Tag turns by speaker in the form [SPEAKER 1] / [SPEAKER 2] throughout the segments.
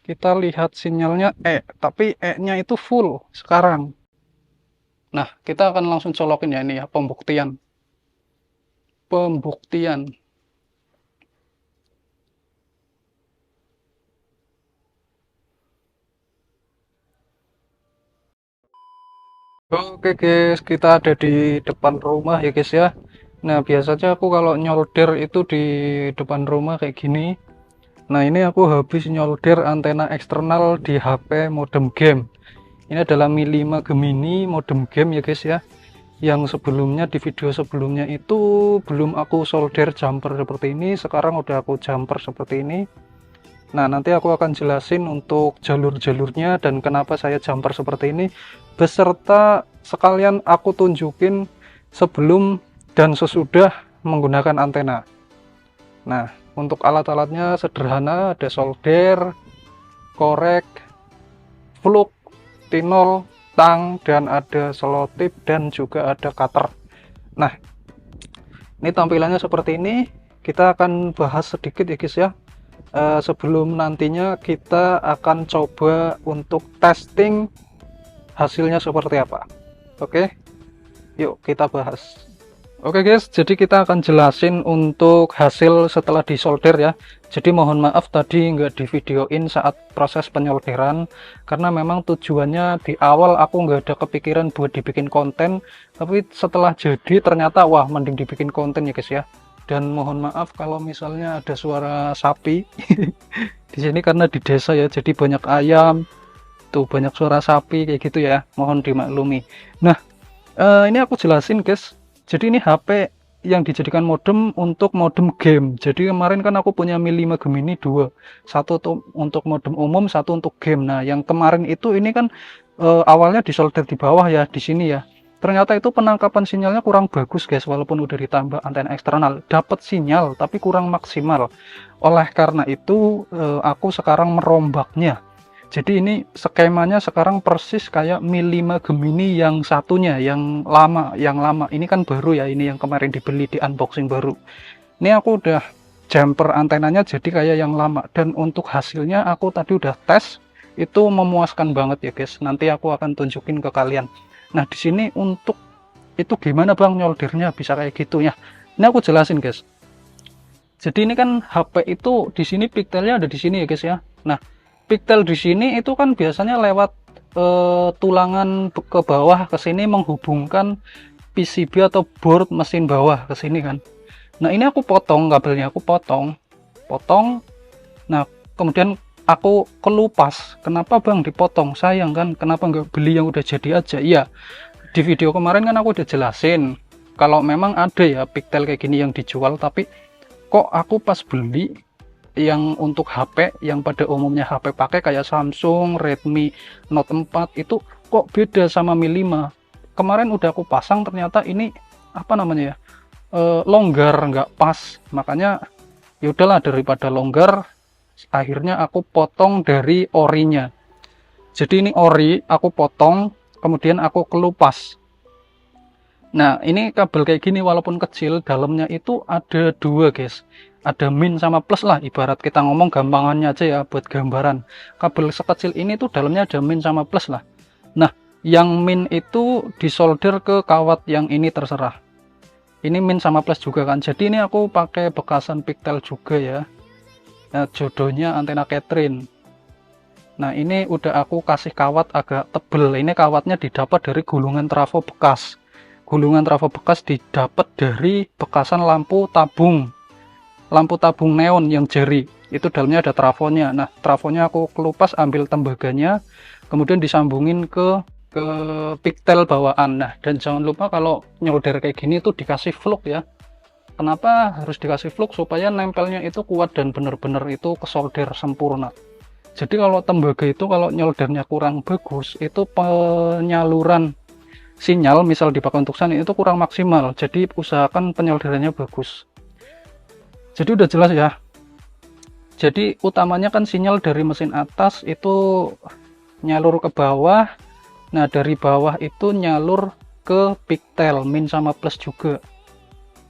[SPEAKER 1] Kita lihat sinyalnya tapi E-nya itu full sekarang. Nah, kita akan langsung colokin ya ini ya, pembuktian. Pembuktian. Oke guys, kita ada di depan rumah ya guys ya. Nah, biasanya aku kalau nyolder itu di depan rumah kayak gini. Nah, ini aku habis nyolder antena eksternal di HP modem game. Ini adalah Mi 5 Gemini modem game ya guys ya. Yang sebelumnya di video sebelumnya itu belum aku solder jumper seperti ini, sekarang udah aku jumper seperti ini. Nah, nanti aku akan jelasin untuk jalur-jalurnya dan kenapa saya jumper seperti ini, beserta sekalian aku tunjukin sebelum dan sesudah menggunakan antena. Nah, untuk alat-alatnya sederhana, ada solder, korek, fluk, tinol, tang, dan ada selotip dan juga ada cutter. Nah, ini tampilannya seperti ini. Kita akan bahas sedikit ya guys ya. Sebelum nantinya kita akan coba untuk testing hasilnya seperti apa. Oke, yuk kita bahas. Oke guys, jadi kita akan jelasin untuk hasil setelah disolder ya. Jadi mohon maaf tadi nggak divideoin saat proses penyolderan, karena memang tujuannya di awal aku nggak ada kepikiran buat dibikin konten, tapi setelah jadi ternyata wah mending dibikin konten ya guys ya. Dan mohon maaf kalau misalnya ada suara sapi di sini karena di desa ya, jadi banyak ayam, tuh banyak suara sapi kayak gitu ya, mohon dimaklumi. Nah, ini aku jelasin guys. Jadi ini HP yang dijadikan modem untuk modem game. Jadi kemarin kan aku punya Mi 5 Gemini 2. Satu untuk modem umum, satu untuk game. Nah, yang kemarin itu ini kan awalnya disolder di bawah ya, di sini ya. Ternyata itu penangkapan sinyalnya kurang bagus guys, walaupun udah ditambah antena eksternal. Dapat sinyal tapi kurang maksimal. Oleh karena itu aku sekarang merombaknya. Jadi ini skemanya sekarang persis kayak Mi 5 Gemini yang satunya, yang lama. Ini kan baru ya, ini yang kemarin dibeli di unboxing baru. Ini aku udah jumper antenanya jadi kayak yang lama, dan untuk hasilnya aku tadi udah tes, itu memuaskan banget ya guys. Nanti aku akan tunjukin ke kalian. Nah, di sini untuk itu gimana Bang nyoldernya bisa kayak gitu ya. Ini aku jelasin guys. Jadi ini kan HP itu di sini pigtailnya ada di sini ya guys ya. Nah, pigtail di sini itu kan biasanya lewat tulangan ke bawah ke sini menghubungkan PCB atau board mesin bawah ke sini kan. Nah, ini aku potong kabelnya, aku potong. Nah, kemudian aku kelupas. Kenapa Bang dipotong? Sayang kan, kenapa nggak beli yang udah jadi aja? Iya, di video kemarin kan aku udah jelasin kalau memang ada ya pigtail kayak gini yang dijual, tapi kok aku pas beli yang untuk HP yang pada umumnya HP pakai kayak Samsung, Redmi Note 4 itu kok beda sama Mi 5. Kemarin udah aku pasang, ternyata ini apa namanya ya, longgar, nggak pas. Makanya ya udahlah, daripada longgar akhirnya aku potong dari orinya. Jadi ini ori aku potong, kemudian aku kelupas. Nah, ini kabel kayak gini walaupun kecil, dalamnya itu ada dua guys. Ada min sama plus lah, ibarat kita ngomong gampangannya aja ya buat gambaran. Kabel sekecil ini tuh dalamnya ada min sama plus lah. Nah, yang min itu disolder ke kawat yang ini terserah. Ini min sama plus juga kan. Jadi ini aku pakai bekasan pigtail juga ya. Nah, jodohnya antena Catherine. Nah, ini udah aku kasih kawat agak tebel. Ini kawatnya didapat dari gulungan trafo bekas. Gulungan trafo bekas didapat dari bekasan lampu tabung neon yang jari. Itu dalamnya ada trafonya. Nah, trafonya aku kelupas, ambil tembaganya, kemudian disambungin ke pigtail bawaan. Nah, dan jangan lupa kalau nyolder kayak gini tuh dikasih fluk ya. Kenapa harus dikasih fluk? Supaya nempelnya itu kuat dan benar-benar itu kesolder sempurna. Jadi kalau tembaga itu kalau nyoldernya kurang bagus, itu penyaluran sinyal misal dipakai untuk sana itu kurang maksimal. Jadi usahakan penyolderannya bagus. Jadi udah jelas ya. Jadi utamanya kan sinyal dari mesin atas itu nyalur ke bawah. Nah, dari bawah itu nyalur ke pigtail min sama plus juga.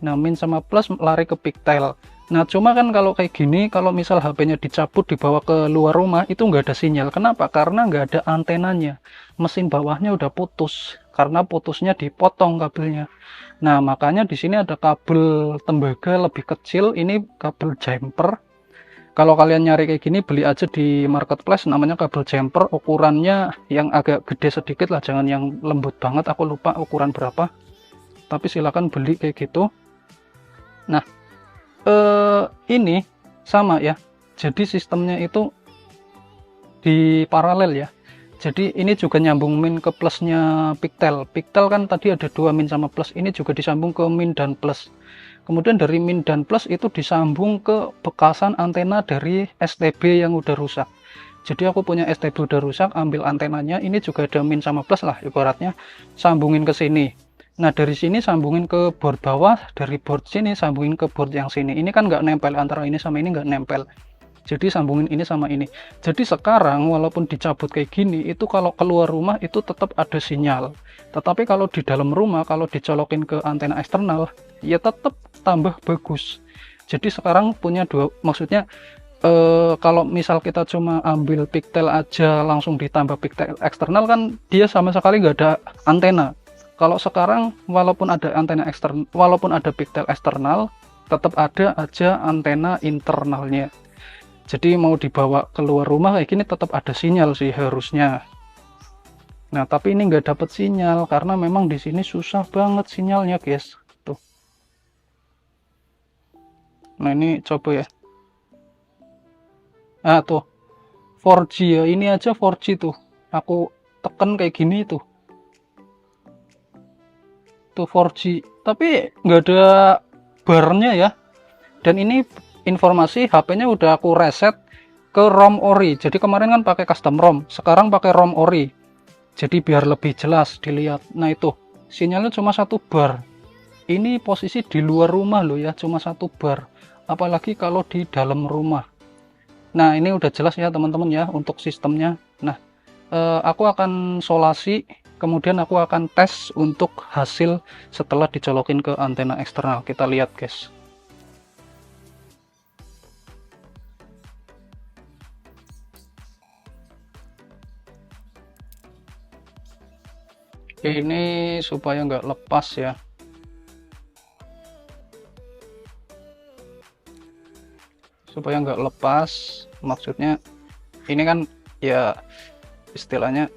[SPEAKER 1] Nah, min sama plus lari ke pigtail. Nah, cuma kan kalau kayak gini, kalau misal HP-nya dicabut dibawa ke luar rumah, itu nggak ada sinyal. Kenapa? Karena nggak ada antenanya. Mesin bawahnya udah putus, karena putusnya dipotong kabelnya. Nah, makanya di sini ada kabel tembaga lebih kecil, ini kabel jumper. Kalau kalian nyari kayak gini, beli aja di marketplace, namanya kabel jumper, ukurannya yang agak gede sedikit lah, jangan yang lembut banget, aku lupa ukuran berapa. Tapi silakan beli kayak gitu. Nah, ini sama ya, jadi sistemnya itu di paralel ya. Jadi ini juga nyambung min ke plusnya Pictel. Pictel kan tadi ada 2 min sama plus, ini juga disambung ke min dan plus. Kemudian dari min dan plus itu disambung ke bekasan antena dari STB yang udah rusak. Jadi aku punya STB udah rusak, ambil antenanya, ini juga ada min sama plus lah ibaratnya, sambungin ke sini. Nah, dari sini sambungin ke board bawah, dari board sini sambungin ke board yang sini. Ini kan nggak nempel, antara ini sama ini nggak nempel. Jadi sambungin ini sama ini. Jadi sekarang walaupun dicabut kayak gini, itu kalau keluar rumah itu tetap ada sinyal. Tetapi kalau di dalam rumah, kalau dicolokin ke antena eksternal, ya tetap tambah bagus. Jadi sekarang punya dua, maksudnya kalau misal kita cuma ambil Pictel aja langsung ditambah Pictel eksternal kan dia sama sekali nggak ada antena. Kalau sekarang walaupun ada antena eksternal, walaupun ada Pictel eksternal, tetap ada aja antena internalnya. Jadi mau dibawa keluar rumah kayak gini tetap ada sinyal sih harusnya. Nah, tapi ini nggak dapat sinyal karena memang di sini susah banget sinyalnya, guys. Tuh. Nah, ini coba ya. Ah, tuh. 4G ya. Ini aja 4G tuh. Aku tekan kayak gini tuh. Tuh 4G. Tapi nggak ada barnya ya. Dan ini informasi HP-nya udah aku reset ke ROM ori. Jadi kemarin kan pakai custom ROM, sekarang pakai ROM ori. Jadi biar lebih jelas dilihat. Nah, itu sinyalnya cuma 1 bar. Ini posisi di luar rumah loh ya, cuma 1 bar. Apalagi kalau di dalam rumah. Nah, ini udah jelas ya teman-teman ya untuk sistemnya. Nah, aku akan solasi, kemudian aku akan tes untuk hasil setelah dicolokin ke antena eksternal. Kita lihat, guys. Ini supaya nggak lepas ya. Supaya nggak lepas, maksudnya ini kan ya istilahnya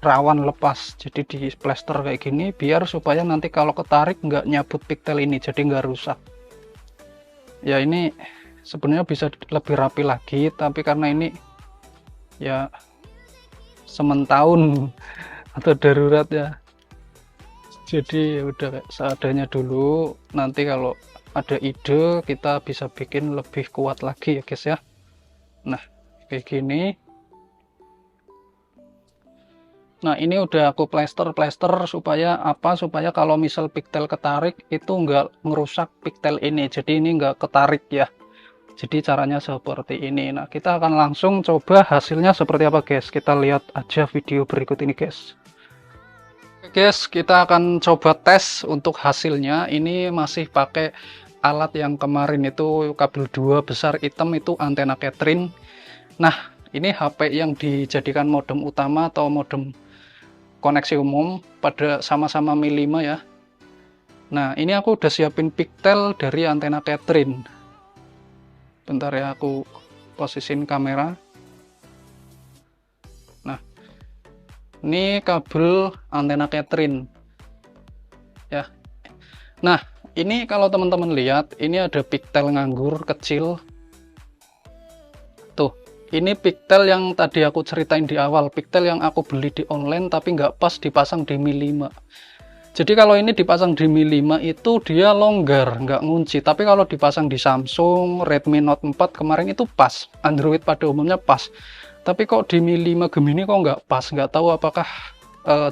[SPEAKER 1] rawan lepas, jadi di plester kayak gini biar supaya nanti kalau ketarik nggak nyabut Pictel ini, jadi nggak rusak ya. Ini sebenarnya bisa lebih rapi lagi, tapi karena ini ya sementahun atau darurat ya, jadi udah kayak seadanya dulu. Nanti kalau ada ide kita bisa bikin lebih kuat lagi ya, guys ya. Nah, kayak gini. Nah, ini udah aku plester supaya apa, supaya kalau misal Pictel ketarik itu nggak ngerusak Pictel ini, jadi ini nggak ketarik ya. Jadi caranya seperti ini. Nah, kita akan langsung coba hasilnya seperti apa, guys. Kita lihat aja video berikut ini, guys. Oke, guys, kita akan coba tes untuk hasilnya. Ini masih pakai alat yang kemarin itu, kabel 2 besar hitam itu antena Catherine. Nah, ini HP yang dijadikan modem utama atau modem koneksi umum pada sama-sama Mi 5 ya. Nah, ini aku udah siapin Pictel dari antena Catherine. Bentar ya, aku posisiin kamera. Nah, ini kabel antena Catherine ya. Nah, ini kalau teman-teman lihat, ini ada Pictel nganggur kecil. Tuh, ini Pictel yang tadi aku ceritain di awal, Pictel yang aku beli di online tapi nggak pas dipasang di Mi 5. Jadi kalau ini dipasang di Mi 5 itu dia longgar, nggak ngunci. Tapi kalau dipasang di Samsung, Redmi Note 4 kemarin itu pas. Android pada umumnya pas. Tapi kok di Mi 5 Gemini kok nggak pas, nggak tahu apakah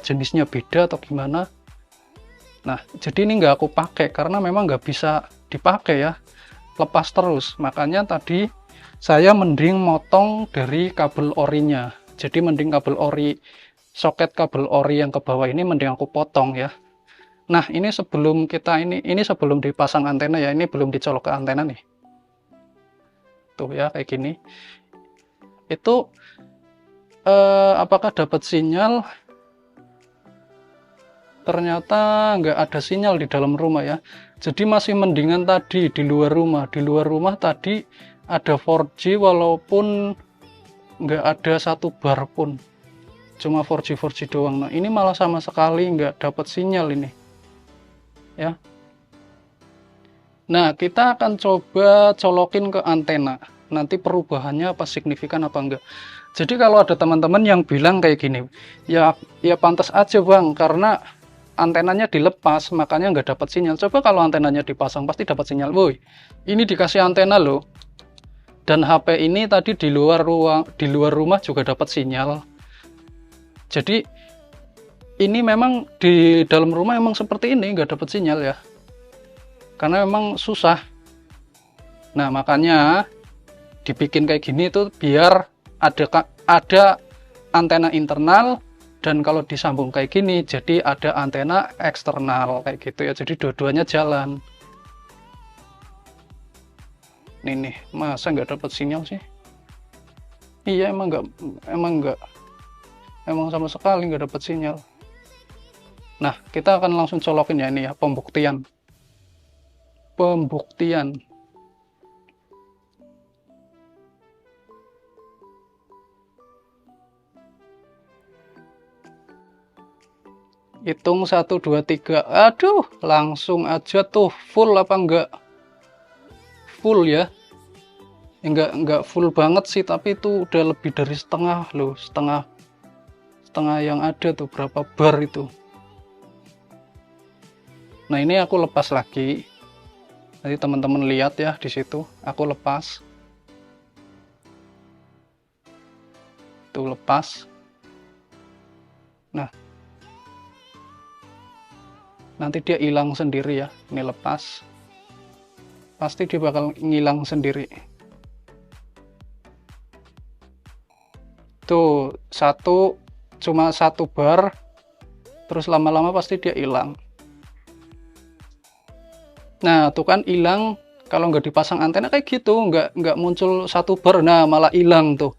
[SPEAKER 1] jenisnya beda atau gimana. Nah, jadi ini nggak aku pakai karena memang nggak bisa dipakai ya, lepas terus. Makanya tadi saya mending motong dari kabel orinya. Jadi mending kabel ori, soket kabel ori yang ke bawah ini mending aku potong ya. Nah, ini sebelum kita ini sebelum dipasang antena ya, ini belum dicolok ke antena nih. Tuh ya, kayak gini. Itu apakah dapat sinyal? Ternyata nggak ada sinyal di dalam rumah ya. Jadi masih mendingan tadi di luar rumah. Di luar rumah tadi ada 4G walaupun nggak ada satu bar pun. Cuma 4G 4G doang. Nah, ini malah sama sekali nggak dapat sinyal ini. Ya. Nah, kita akan coba colokin ke antena. Nanti perubahannya apa signifikan apa enggak. Jadi kalau ada teman-teman yang bilang kayak gini, ya pantas aja bang, karena antenanya dilepas makanya nggak dapat sinyal. Coba kalau antenanya dipasang pasti dapat sinyal. Woi, ini dikasih antena loh. Dan HP ini tadi di luar rumah juga dapat sinyal. Jadi ini memang di dalam rumah emang seperti ini, nggak dapat sinyal ya. Karena memang susah. Nah, makanya dibikin kayak gini tuh biar ada antena internal, dan kalau disambung kayak gini jadi ada antena eksternal kayak gitu ya. Jadi dua-duanya jalan. Nih, masa nggak dapat sinyal sih? Iya, emang sama sekali nggak dapat sinyal. Nah, kita akan langsung colokin ya, ini ya, pembuktian. Hitung 1 2 3. Aduh, langsung aja tuh. Full apa enggak? Full ya. Enggak full banget sih, tapi itu udah lebih dari setengah loh. Setengah yang ada tuh, berapa bar itu. Nah, ini aku lepas lagi. Nanti teman-teman lihat ya di situ. Aku lepas. Tuh, lepas. Nah, nanti dia hilang sendiri ya. Ini lepas. Pasti dia bakal ngilang sendiri. Tuh, cuma satu bar, terus lama-lama pasti dia hilang. Nah, tuh kan hilang. Kalau nggak dipasang antena kayak gitu, nggak muncul satu bar, nah malah hilang tuh.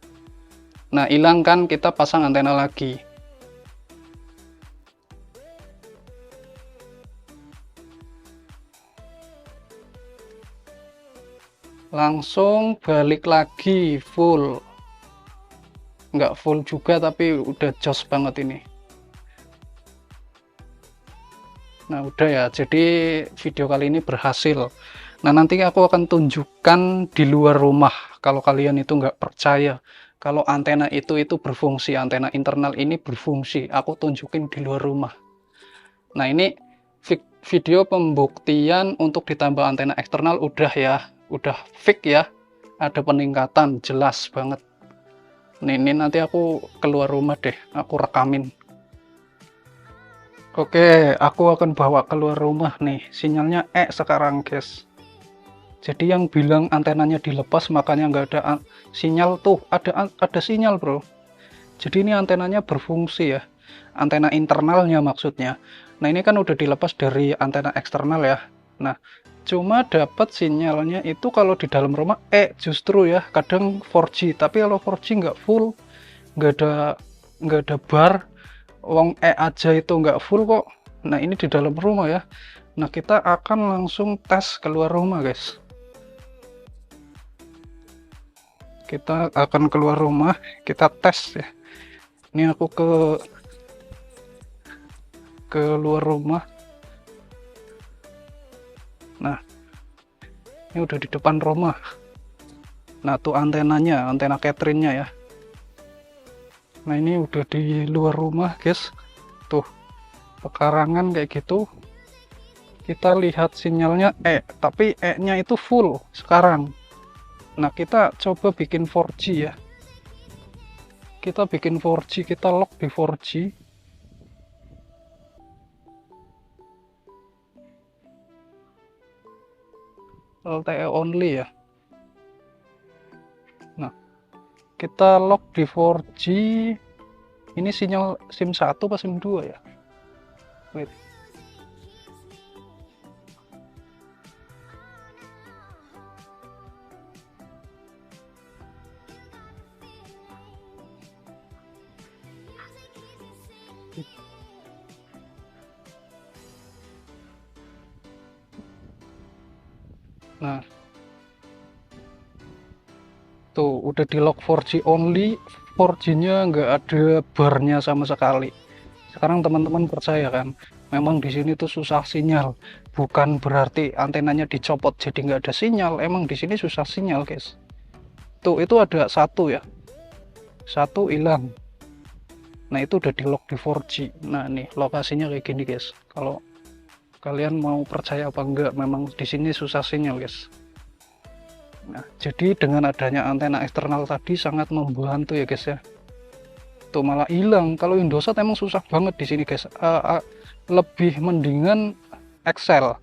[SPEAKER 1] Nah, hilang kan, kita pasang antena lagi. Langsung balik lagi full. Nggak full juga, tapi udah jos banget ini. Nah, udah ya, jadi video kali ini berhasil. Nah, nanti aku akan tunjukkan di luar rumah kalau kalian itu nggak percaya kalau antena itu berfungsi, antena internal ini berfungsi, aku tunjukin di luar rumah. Nah, ini video pembuktian untuk ditambah antena eksternal udah ya, udah fix ya, ada peningkatan jelas banget. Ini nanti aku keluar rumah deh, aku rekamin. Oke, aku akan bawa keluar rumah nih. Sinyalnya sekarang guys. Jadi yang bilang antenanya dilepas makanya nggak ada sinyal tuh, ada sinyal bro. Jadi ini antenanya berfungsi ya, antena internalnya maksudnya. Nah, ini kan udah dilepas dari antena eksternal ya. Nah, cuma dapat sinyalnya itu kalau di dalam rumah justru ya, kadang 4G, tapi kalau 4G nggak full, nggak ada bar, wong aja itu nggak full kok. Nah, ini di dalam rumah ya. Nah, kita akan langsung tes keluar rumah guys. Kita akan keluar rumah, kita tes ya. Ini aku ke luar rumah. Nah, ini udah di depan rumah. Nah, tuh antenanya, antena Catherine-nya ya. Nah, ini udah di luar rumah guys. Tuh, pekarangan kayak gitu. Kita lihat sinyalnya tapi nya itu full sekarang. Nah, kita coba bikin 4G ya. Kita bikin 4G, kita lock di 4G. LTE only ya. Nah, kita lock di 4G. Ini sinyal SIM 1 apa SIM 2 ya? Wait. Nah, tuh udah di lock 4G only, 4G-nya nggak ada barnya sama sekali. Sekarang teman-teman percaya kan, memang di sini tuh susah sinyal. Bukan berarti antenanya dicopot jadi nggak ada sinyal, emang di sini susah sinyal, guys. Tuh, itu ada satu ya, satu hilang. Nah, itu udah di lock di 4G. Nah, nih lokasinya kayak gini, guys. Kalau kalian mau percaya apa enggak, memang di sini susah sinyal, guys. Nah, jadi dengan adanya antena eksternal tadi sangat membantu ya, guys ya. Tuh malah hilang. Kalau Indosat emang susah banget di sini, guys. Lebih mendingan Excel,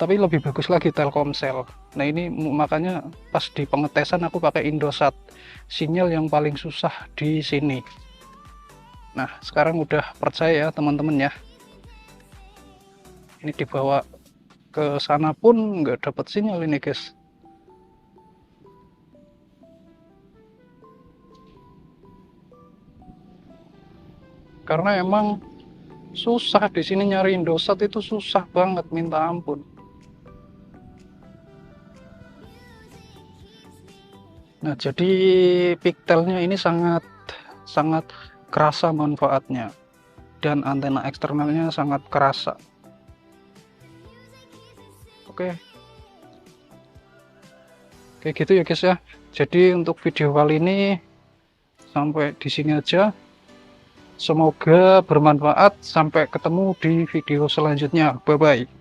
[SPEAKER 1] tapi lebih bagus lagi Telkomsel. Nah, ini makanya pas di pengetesan aku pakai Indosat, sinyal yang paling susah di sini. Nah, sekarang udah percaya ya teman-teman ya. Ini dibawa ke sana pun nggak dapat sinyal ini, guys. Karena emang susah di sini nyari Indosat, itu susah banget minta ampun. Nah, jadi piktelnya ini sangat sangat kerasa manfaatnya, dan antena eksternalnya sangat kerasa. Oke, kayak gitu ya, guys ya. Jadi untuk video kali ini sampai di sini aja. Semoga bermanfaat. Sampai ketemu di video selanjutnya. Bye bye.